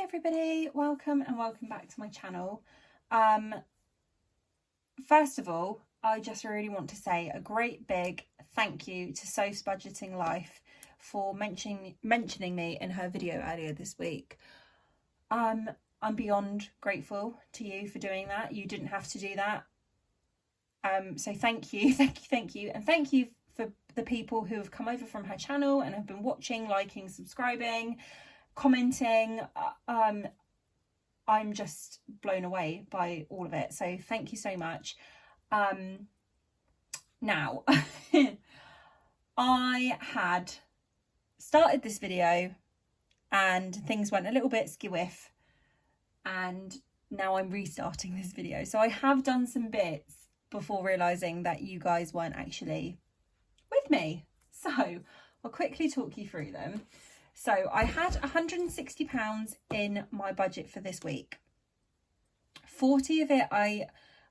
everybody, welcome back to my channel. First of all, I just really want to say a great big thank you to Soph's Budgeting Life for mentioning me in her video earlier this week. I'm beyond grateful to you for doing that. You didn't have to do that. So thank you, thank you, and thank you for the people who have come over from her channel and have been watching, liking, subscribing, commenting. I'm just blown away by all of it, so thank you so much. Now I had started this video and things went a little bit skewiff, and now I'm restarting this video. So I have done some bits before realizing that you guys weren't actually with me, so I'll quickly talk you through them. So I had £160 in my budget for this week. 40 of it I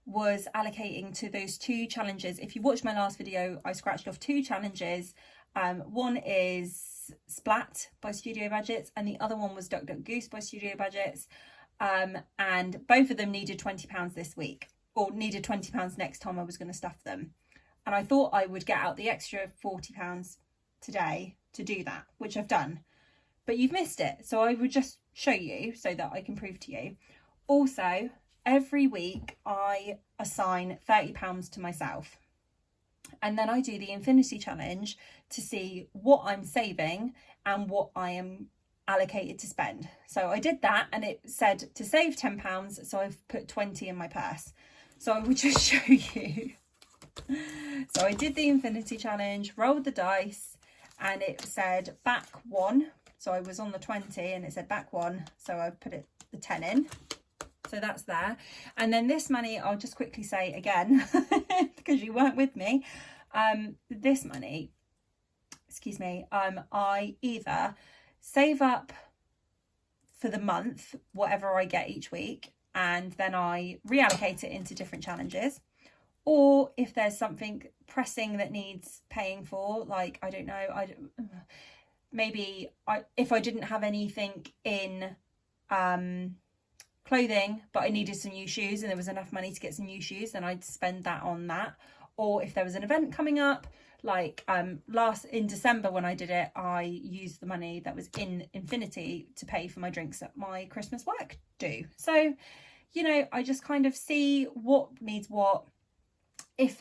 was allocating to those two challenges. If you watched my last video, I scratched off two challenges. One is Splat by Studio Budgets and the other one was Duck Duck Goose by Studio Budgets. And both of them needed £20 this week, or needed £20 next time I was going to stuff them. And I thought I would get out the extra £40 today to do that, which I've done. But you've missed it, so I would just show you so that I can prove to you. Also, every week I assign £30 to myself, and then I do the Infinity Challenge to see what I'm saving and what I am allocated to spend. So I did that and it said to save £10, so I've put 20 in my purse. So I would just show you. So I did the Infinity Challenge, rolled the dice, and it said back 1. So I was on the 20 and it said back 1, so I've put the 10 in. So that's there. And then this money, I'll just quickly say again, because you weren't with me, this money, excuse me, I either save up for the month, whatever I get each week, and then I reallocate it into different challenges. Or if there's something pressing that needs paying for, like, I don't know, maybe if I didn't have anything in clothing, but I needed some new shoes and there was enough money to get some new shoes, then I'd spend that on that. Or if there was an event coming up, like in December when I did it, I used the money that was in Infinity to pay for my drinks at my Christmas work do. So, you know, I just kind of see what needs what. If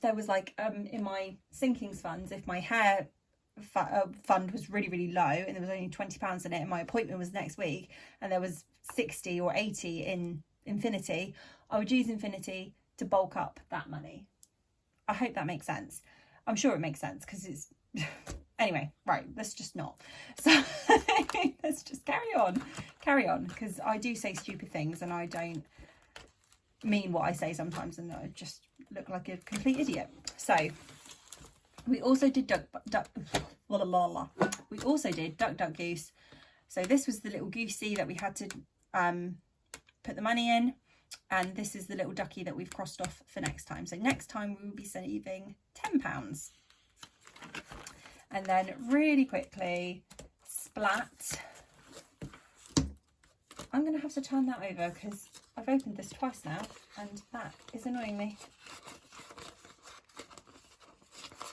there was like in my sinkings funds, if my hair fund was really low and there was only £20 in it and my appointment was next week and there was 60 or 80 in Infinity, I would use Infinity to bulk up that money. I hope that makes sense. I'm sure it makes sense because it's anyway, right, let's just not. So let's just carry on, because I do say stupid things and I don't mean what I say sometimes, and I just look like a complete idiot. So we also did Duck Duck Goose. So this was the little goosey that we had to put the money in, and this is the little ducky that we've crossed off for next time. So next time we will be saving £10. And then really quickly, Splat. I'm going to have to turn that over because I've opened this twice now and that is annoying me.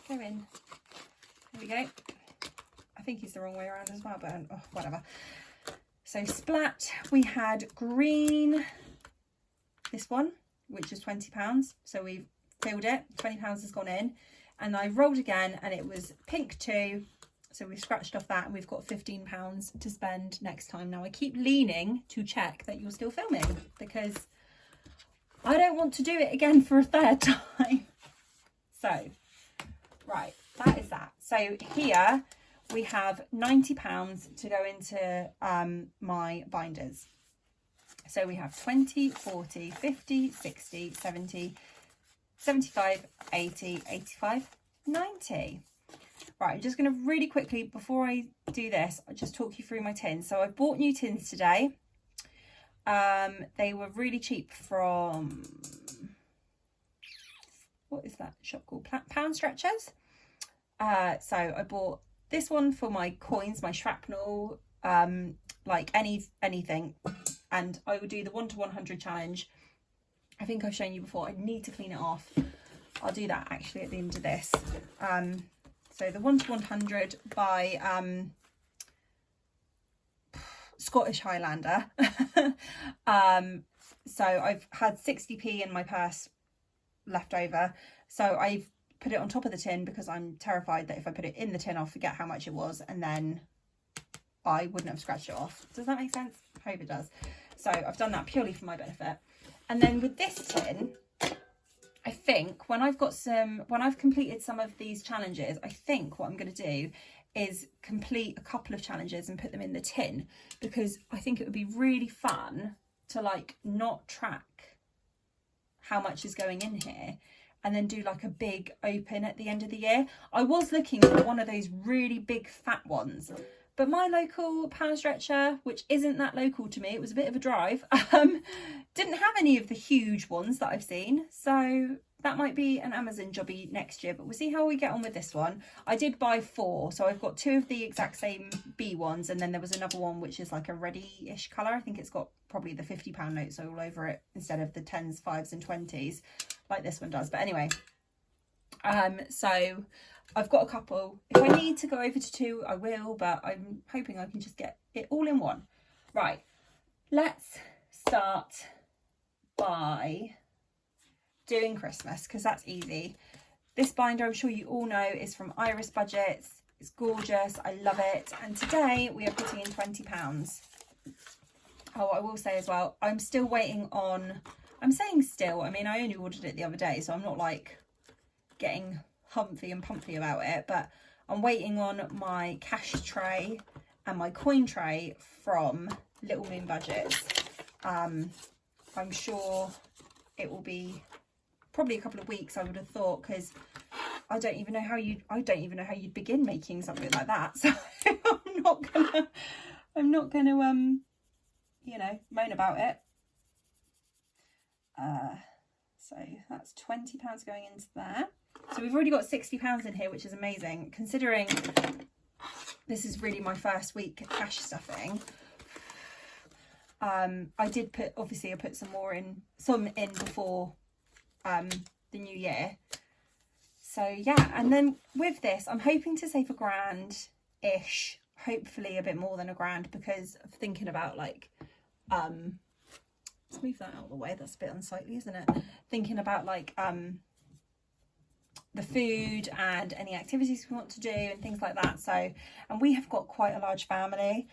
Go in. There we go. I think it's the wrong way around as well, but oh, whatever. So Splat, we had green, this one, which is £20. So we've filled it, £20 has gone in. And I rolled again and it was pink 2. So we've scratched off that and we've got £15 to spend next time. Now I keep leaning to check that you're still filming because I don't want to do it again for a third time. So, right, that is that. So here we have £90 to go into my binders. So we have 20, 40, 50, 60, 70, 75, 80, 85, 90. Right, I'm just going to really quickly, before I do this, I'll just talk you through my tins. So I bought new tins today. They were really cheap from, what is that shop called? Pound Stretchers. So I bought this one for my coins, my shrapnel like anything, and I would do the 1 to 100 challenge. I think I've shown you before. I need to clean it off. I'll do that actually at the end of this. So the 1 to 100 by Scottish Highlander. So I've had 60p in my purse left over, so I've put it on top of the tin because I'm terrified that if I put it in the tin I'll forget how much it was and then I wouldn't have scratched it off. Does that make sense? I hope it does. So I've done that purely for my benefit. And then with this tin, I think when I've completed some of these challenges, I think what I'm going to do is complete a couple of challenges and put them in the tin, because I think it would be really fun to like not track how much is going in here and then do like a big open at the end of the year. I was looking for one of those really big fat ones, but my local power stretcher, which isn't that local to me, it was a bit of a drive, didn't have any of the huge ones that I've seen. So that might be an Amazon jobby next year, but we'll see how we get on with this one. I did buy 4, so I've got 2 of the exact same B ones, and then there was another one which is like a reddy-ish colour. I think it's got probably the £50 notes all over it instead of the 10s, 5s and 20s like this one does. But anyway, so I've got a couple. If I need to go over to 2, I will, but I'm hoping I can just get it all in one. Right, let's start by doing Christmas, because that's easy. This binder, I'm sure you all know, is from Iris Budgets. It's gorgeous, I love it, and today we are putting in £20. Oh, I will say as well, I'm still waiting on, I'm saying still, I mean I only ordered it the other day, so I'm not like getting humpy and pumpy about it, but I'm waiting on my cash tray and my coin tray from Little Moon Budgets. I'm sure it will be probably a couple of weeks, I would have thought, because I don't even know how you'd begin making something like that. So I'm not gonna you know, moan about it. So that's £20 going into there. So we've already got £60 in here, which is amazing considering this is really my first week cash stuffing. I did put, obviously I put some in before the new year. So yeah, and then with this I'm hoping to save £1,000-ish, hopefully a bit more than £1,000, because of thinking about like let's move that out of the way, that's a bit unsightly, isn't it? Thinking about like the food and any activities we want to do and things like that. So, and we have got quite a large family.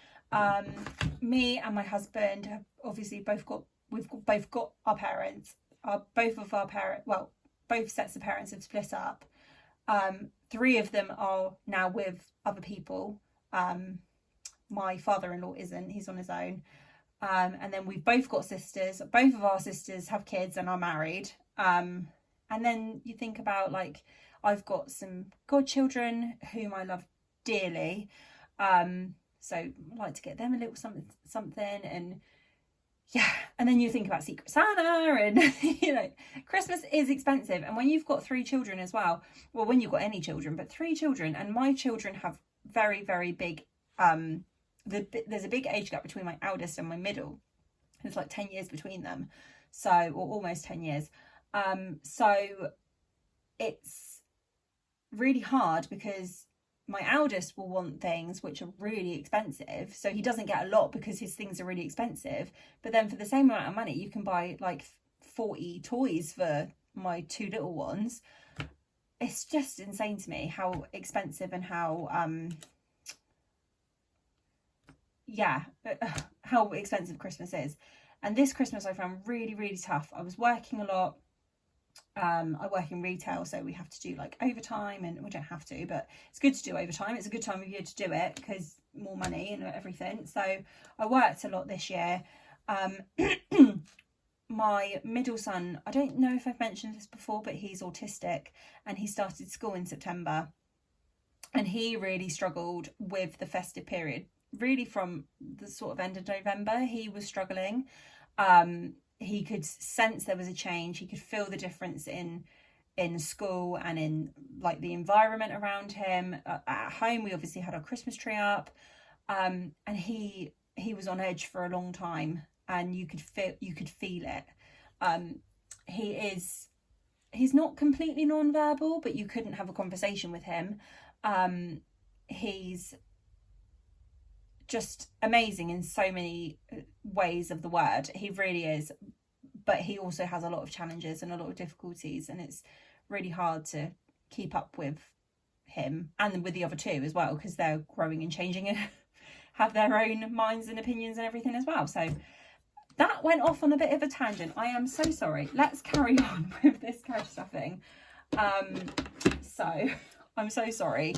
Me and my husband have obviously both got our parents. Both sets of parents have split up. 3 of them are now with other people. My father-in-law isn't, he's on his own. And then we've both got sisters. Both of our sisters have kids and are married. And then you think about, like, I've got some godchildren whom I love dearly. So I like to get them a little something, and yeah. And then you think about Secret Santa, and you know, Christmas is expensive. And when you've got 3 children as well, when you've got any children, but 3 children, and my children have very, very big, there's a big age gap between my eldest and my middle. There's like 10 years between them. So, or almost 10 years. So it's really hard because my eldest will want things which are really expensive. So he doesn't get a lot because his things are really expensive. But then for the same amount of money, you can buy like 40 toys for my 2 little ones. It's just insane to me how expensive and how, how expensive Christmas is. And this Christmas I found really, really tough. I was working a lot. I work in retail, so we have to do like overtime, and we don't have to, but it's good to do overtime. It's a good time of year to do it because more money and everything. So I worked a lot this year. My middle son, I don't know if I've mentioned this before, but he's autistic and he started school in September, and he really struggled with the festive period. Really from the sort of end of November, he was struggling. He could sense there was a change. He could feel the difference in school and in like the environment around him. At home, we obviously had our Christmas tree up, and he he was on edge for a long time, and you could feel it. He's not completely non-verbal, but you couldn't have a conversation with him. He's just amazing in so many ways of the word. He really is. But he also has a lot of challenges and a lot of difficulties, and it's really hard to keep up with him and with the other two as well, because they're growing and changing and have their own minds and opinions and everything as well. So that went off on a bit of a tangent. I am so sorry. Let's carry on with this couch stuffing. So I'm so sorry.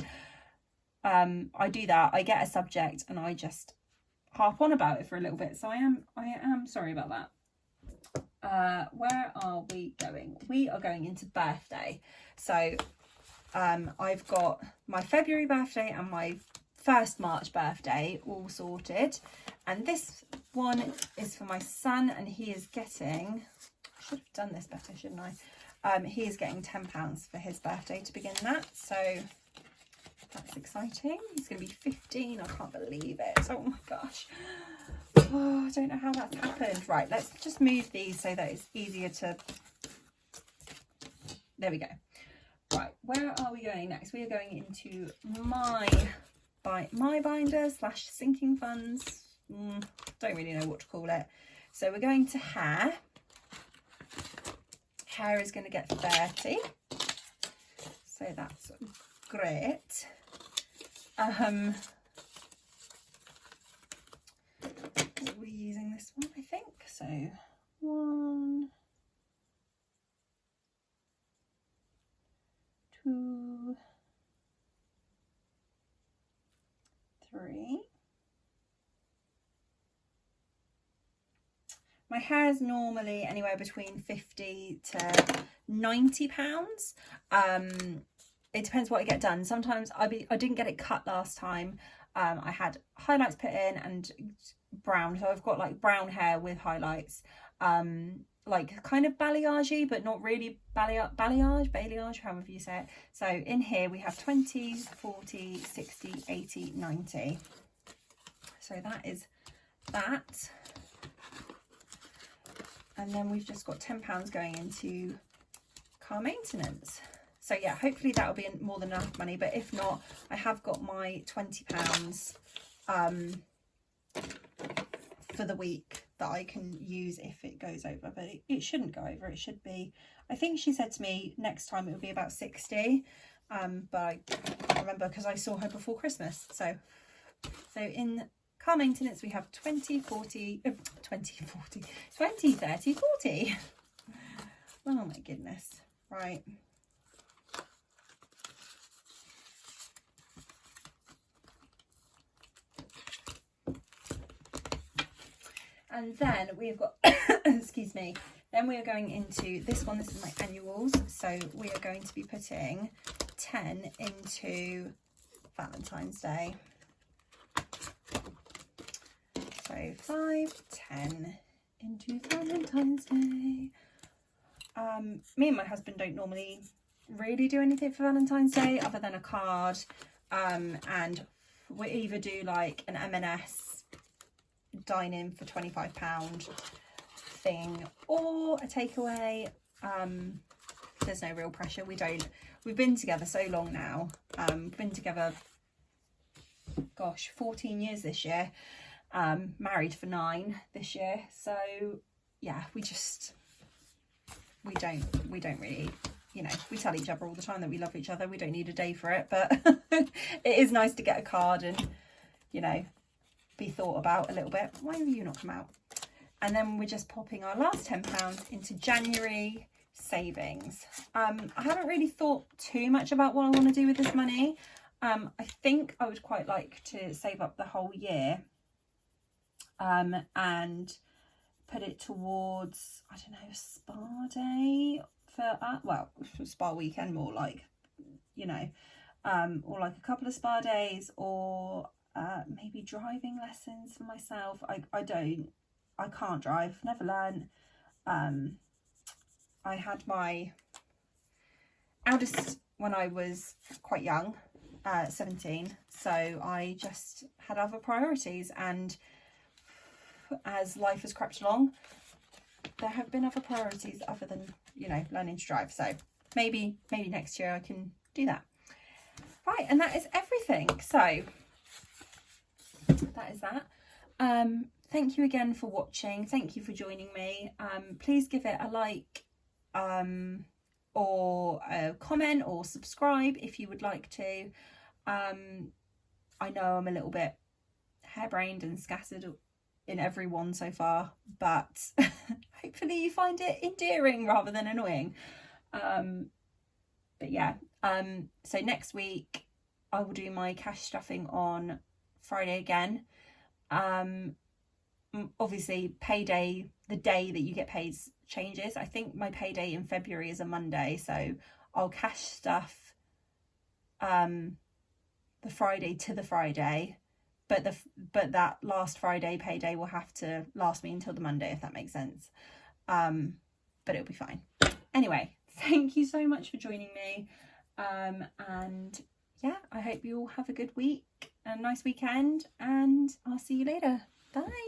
I do that. I get a subject and I just harp on about it for a little bit. So I am sorry about that. Where are we going? We are going into birthday. So I've got my February birthday and my 1st March birthday all sorted, and this one is for my son, and he is getting, I should have done this better, shouldn't I? He is getting £10 for his birthday to begin that, so that's exciting. He's going to be 15. I can't believe it. Oh my gosh. Oh, I don't know how that's happened. Right, let's just move these so that it's easier to... There we go. Right, where are we going next? We are going into my binder / sinking funds. Don't really know what to call it. So we're going to hair. Hair is going to get 30. So that's great. We're using this one, I think. So 1, 2, 3. My hair is normally anywhere between £50 to £90. It depends what I get done. Sometimes I didn't get it cut last time. I had highlights put in and brown, so I've got like brown hair with highlights, like kind of balayage-y, but not really balayage, however you say it. So in here we have 20, 40, 60, 80, 90. So that is that. And then we've just got £10 going into car maintenance. So yeah, hopefully that'll be more than enough money, but if not, I have got my £20 for the week that I can use if it goes over, but it shouldn't go over. It should be, I think she said to me next time it would be about 60, but I can't remember because I saw her before Christmas. So in car maintenance we have 20, 30, 40. Oh my goodness. Right. And then we've got, excuse me, then we are going into this one. This is my annuals. So we are going to be putting 10 into Valentine's Day. So 5, 10 into Valentine's Day. Me and my husband don't normally really do anything for Valentine's Day other than a card. And we either do like an M&S dine in for £25 thing or a takeaway. There's no real pressure. We've been together so long now. We've been together, gosh, 14 years this year. Married for 9 this year. So yeah, we don't really, you know, we tell each other all the time that we love each other. We don't need a day for it, but it is nice to get a card and, you know, be thought about a little bit. Why have you not come out? And then we're just popping our last £10 into January savings. I haven't really thought too much about what I want to do with this money. I think I would quite like to save up the whole year and put it towards, I don't know, a spa day for well, spa weekend more like, you know, or like a couple of spa days, or maybe driving lessons for myself. I can't drive, never learned. I had my eldest when I was quite young, 17, so I just had other priorities, and as life has crept along, there have been other priorities other than, you know, learning to drive. So maybe next year I can do that. Right, and that is everything. So that is that. Thank you again for watching. Thank you for joining me. Please give it a like, or a comment, or subscribe if you would like to. I know I'm a little bit harebrained and scattered in every one so far, but hopefully you find it endearing rather than annoying. But yeah, so next week I will do my cash stuffing on Friday again. Obviously payday, the day that you get paid changes. I think my payday in February is a Monday, so I'll cash stuff the Friday to the Friday, but that last Friday payday will have to last me until the Monday, if that makes sense. But it'll be fine. Anyway, thank you so much for joining me, and yeah, I hope you all have a good week, a nice weekend, and I'll see you later. Bye.